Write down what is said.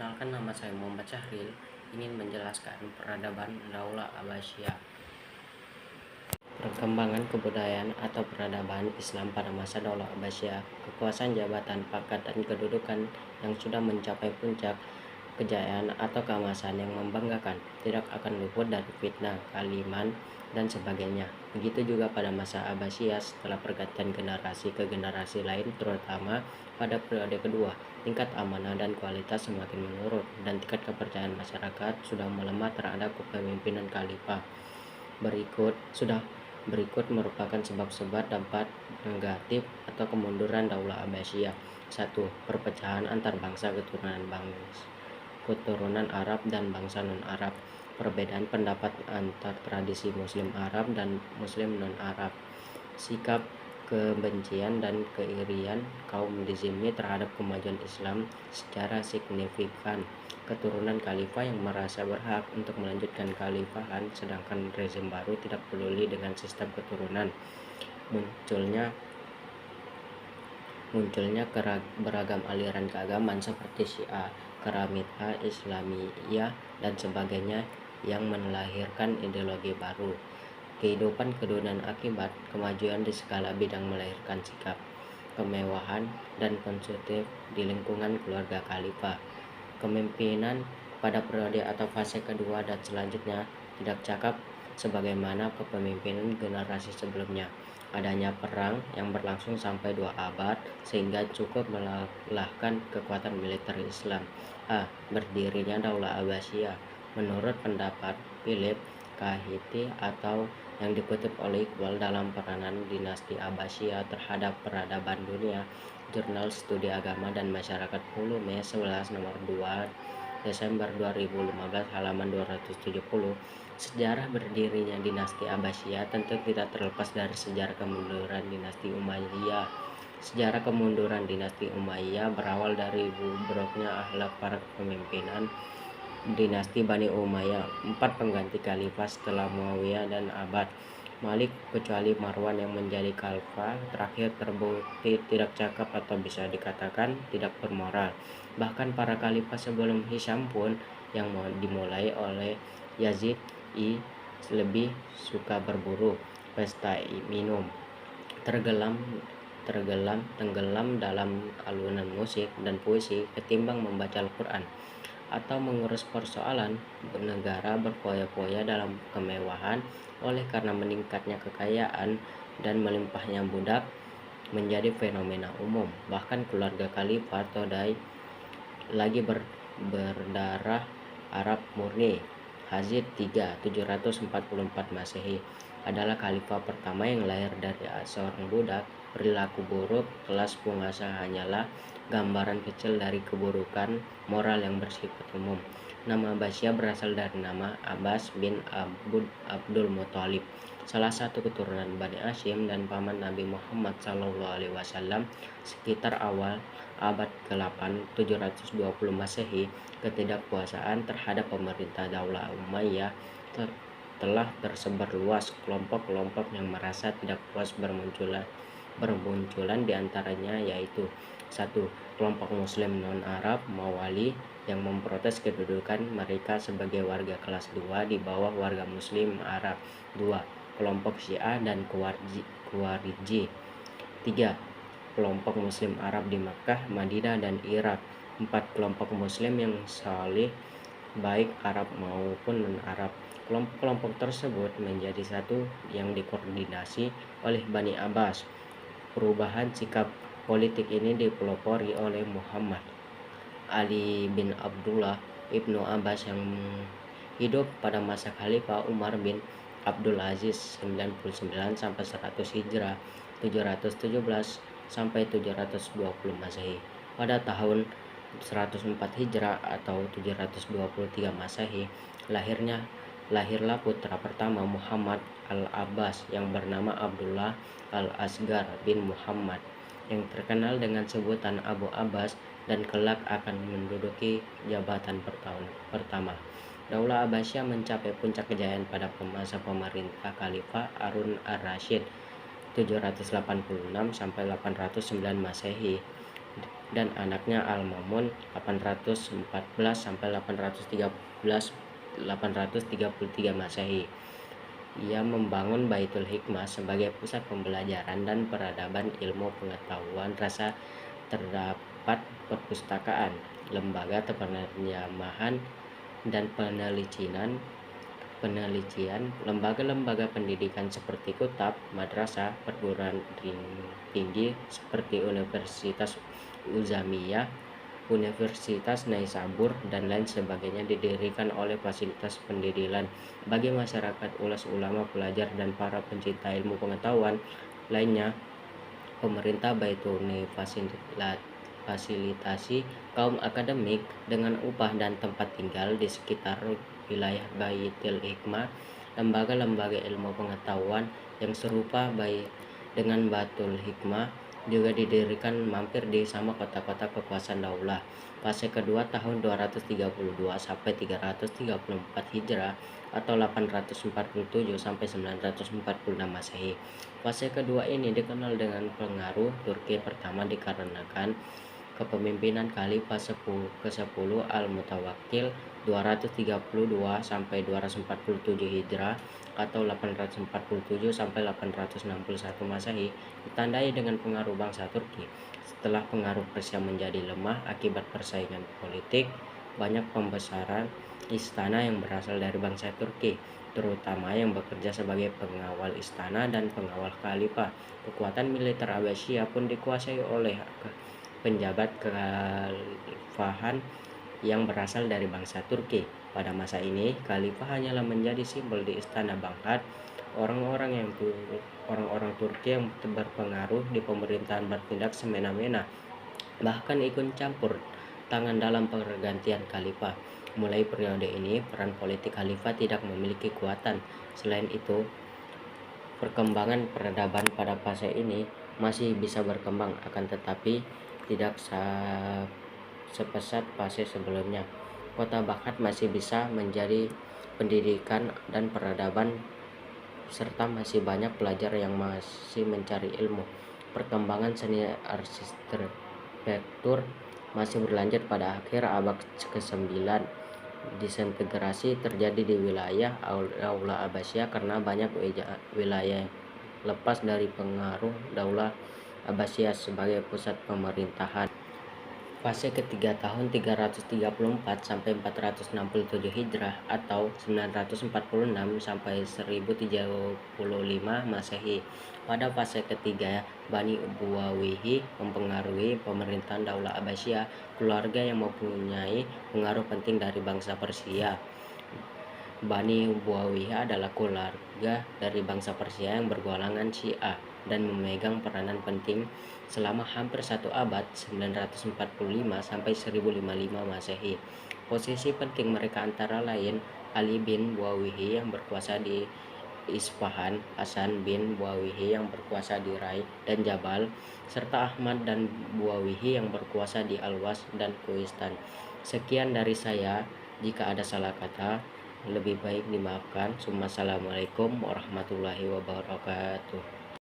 Perkenalkan, nama saya Muhammad Syahril, ingin menjelaskan peradaban Daulah Abbasiyah. Perkembangan kebudayaan atau peradaban Islam pada masa Daulah Abbasiyah, kekuasaan jabatan, pangkat, dan kedudukan yang sudah mencapai puncak kejayaan atau keemasan yang membanggakan, tidak akan luput dari fitnah, kaliman, dan sebagainya. Begitu juga pada masa Abbasiyah setelah pergantian generasi ke generasi lain, terutama pada periode kedua, tingkat amanah dan kualitas semakin menurun, dan tingkat kepercayaan masyarakat sudah melemah terhadap kepemimpinan khalifah. Berikut merupakan sebab-sebab dampak negatif atau kemunduran Daulah Abbasiyah. 1. Perpecahan antar bangsa keturunan Arab dan bangsa non-Arab. Perbedaan pendapat antar tradisi Muslim Arab dan Muslim non-Arab. Sikap kebencian dan keirian kaum Zimmi terhadap kemajuan Islam secara signifikan. Keturunan khalifah yang merasa berhak untuk melanjutkan khalifahan, sedangkan rezim baru tidak peduli dengan sistem keturunan. Munculnya beragam aliran keagamaan seperti Syiah, Karamitah, Islamiyah, dan sebagainya yang melahirkan ideologi baru. Kehidupan kedudukan akibat kemajuan di segala bidang melahirkan sikap kemewahan dan konsumtif di lingkungan keluarga khalifah. Kepemimpinan pada periode atau fase kedua dan selanjutnya tidak cakap sebagaimana kepemimpinan generasi sebelumnya. Adanya perang yang berlangsung sampai 2 abad sehingga cukup melelahkan kekuatan militer Islam. Berdirinya Daulah Abbasiyah. Menurut pendapat Philip Kahiti atau yang dikutip oleh Iqbal dalam peranan dinasti Abbasiyah terhadap peradaban dunia, Jurnal Studi Agama dan Masyarakat 10 Mei 11 nomor 2 Desember 2015 halaman 270, sejarah berdirinya dinasti Abbasiyah tentu tidak terlepas dari sejarah kemunduran dinasti Umayyah. Sejarah kemunduran dinasti Umayyah berawal dari buruknya akhlak para pemimpinan dinasti Bani Umayyah, 4 pengganti khalifah setelah Muawiyah dan Abd Malik, kecuali Marwan yang menjadi khalifah terakhir, terbukti tidak cakap atau bisa dikatakan tidak bermoral. Bahkan para khalifah sebelum Hisham pun, yang dimulai oleh Yazid I, lebih suka berburu, pesta minum, tenggelam dalam alunan musik dan puisi ketimbang membaca Al-Quran atau mengurus persoalan negara berfoya-foya dalam kemewahan. Oleh karena meningkatnya kekayaan dan melimpahnya budak menjadi fenomena umum. Bahkan keluarga khalifah Todai lagi berdarah Arab murni. Yazid III 744 Masehi adalah khalifah pertama yang lahir dari seorang budak. Perilaku buruk kelas penguasa hanyalah gambaran kecil dari keburukan moral yang bersifat umum. Nama Abbasiyah berasal dari nama Abbas bin Abdul Muthalib, salah satu keturunan Bani Hashim dan paman Nabi Muhammad SAW. Sekitar awal abad ke-8 720 Masehi, ketidakpuasaan terhadap pemerintah Daulah Umayyah telah tersebar luas. Kelompok-kelompok yang merasa tidak puas bermunculan diantaranya yaitu 1. Kelompok Muslim non-Arab Mawali yang memprotes kedudukan mereka sebagai warga kelas 2 di bawah warga Muslim Arab. 2. Kelompok Syiah dan Khawarij. 3. Kelompok Muslim Arab di Makkah, Madinah, dan Irak. 4. Kelompok Muslim yang salih baik Arab maupun non-Arab. Kelompok-kelompok tersebut menjadi satu yang dikoordinasi oleh Bani Abbas. Perubahan sikap politik ini dipelopori oleh Muhammad Ali bin Abdullah ibnu Abbas yang hidup pada masa Khalifah Umar bin Abdul Aziz 99 sampai 100 Hijrah, 717 sampai 720 Masehi. Pada tahun 104 Hijrah atau 723 Masehi, lahirlah putra pertama Muhammad Al-Abbas yang bernama Abdullah Al-Asgar bin Muhammad, yang terkenal dengan sebutan Abu Abbas, dan kelak akan menduduki jabatan pertama. Daulah Abbasiyah mencapai puncak kejayaan pada masa pemerintah Khalifah Harun ar-Rasyid 786 sampai 809 Masehi. dan anaknya Al-Mamun 814 sampai 833 Masehi. Ia membangun Baitul Hikmah sebagai pusat pembelajaran dan peradaban ilmu pengetahuan rasa. Terdapat perpustakaan, lembaga penerjemahan dan penelitian, lembaga-lembaga pendidikan seperti kutab, madrasah, perguruan tinggi seperti Universitas Uzamiyah, Universitas Naisabur, dan lain sebagainya didirikan oleh fasilitas pendidikan bagi masyarakat, ulas ulama, pelajar, dan para pencinta ilmu pengetahuan lainnya. Pemerintah Baitul fasilitasi kaum akademik dengan upah dan tempat tinggal di sekitar wilayah Baitul Hikmah. Lembaga-lembaga ilmu pengetahuan yang serupa baik dengan Baitul Hikmah juga didirikan mampir di sama kota-kota kekuasaan daulah. Fase kedua tahun 232 sampai 334 Hijrah atau 847 sampai 946 Masehi. Fase kedua ini dikenal dengan pengaruh Turki pertama dikarenakan kepemimpinan Khalifah ke-10 Al-Mutawakkil 232 sampai 247 Hijrah atau 847 sampai 861 Masehi, ditandai dengan pengaruh bangsa Turki. Setelah pengaruh Persia menjadi lemah akibat persaingan politik, banyak pembesaran istana yang berasal dari bangsa Turki, terutama yang bekerja sebagai pengawal istana dan pengawal khalifah. Kekuatan militer Abbasiyah pun dikuasai oleh penjabat kekhalifahan yang berasal dari bangsa Turki. Pada masa ini, khalifah hanyalah menjadi simbol di istana Baghdad. Orang-orang Turki yang berpengaruh di pemerintahan bertindak semena-mena, bahkan ikut campur tangan dalam pergantian khalifah. Mulai periode ini, peran politik khalifah tidak memiliki kekuatan. Selain itu, perkembangan peradaban pada fase ini masih bisa berkembang, akan tetapi tidak sepesat fase sebelumnya. Kota Baghdad masih bisa menjadi pendidikan dan peradaban, serta masih banyak pelajar yang masih mencari ilmu. Perkembangan seni arsitektur masih berlanjut pada akhir abad ke-9. Disintegrasi terjadi di wilayah Daulah Abbasiyah karena banyak wilayah lepas dari pengaruh Daulah Abbasiyah sebagai pusat pemerintahan. Fase ketiga tahun 334 sampai 467 Hijrah atau 946 sampai 1035 Masehi. Pada fase ketiga, Bani Buwawihi mempengaruhi pemerintahan Daulah Abbasiyah, keluarga yang mempunyai pengaruh penting dari bangsa Persia. Bani Buwawihi adalah keluarga dari bangsa Persia yang bergolongan Syiah dan memegang peranan penting selama hampir satu abad 945 sampai 1055 Masehi. Posisi penting mereka antara lain Ali bin Buwawihi yang berkuasa di Isfahan, Hasan bin Buwawihi yang berkuasa di Rai dan Jabal, serta Ahmad dan Buwawihi yang berkuasa di Alwas dan Kuistan. Sekian dari saya. Jika ada salah kata, lebih baik dimaafkan. Assalamualaikum warahmatullahi wabarakatuh.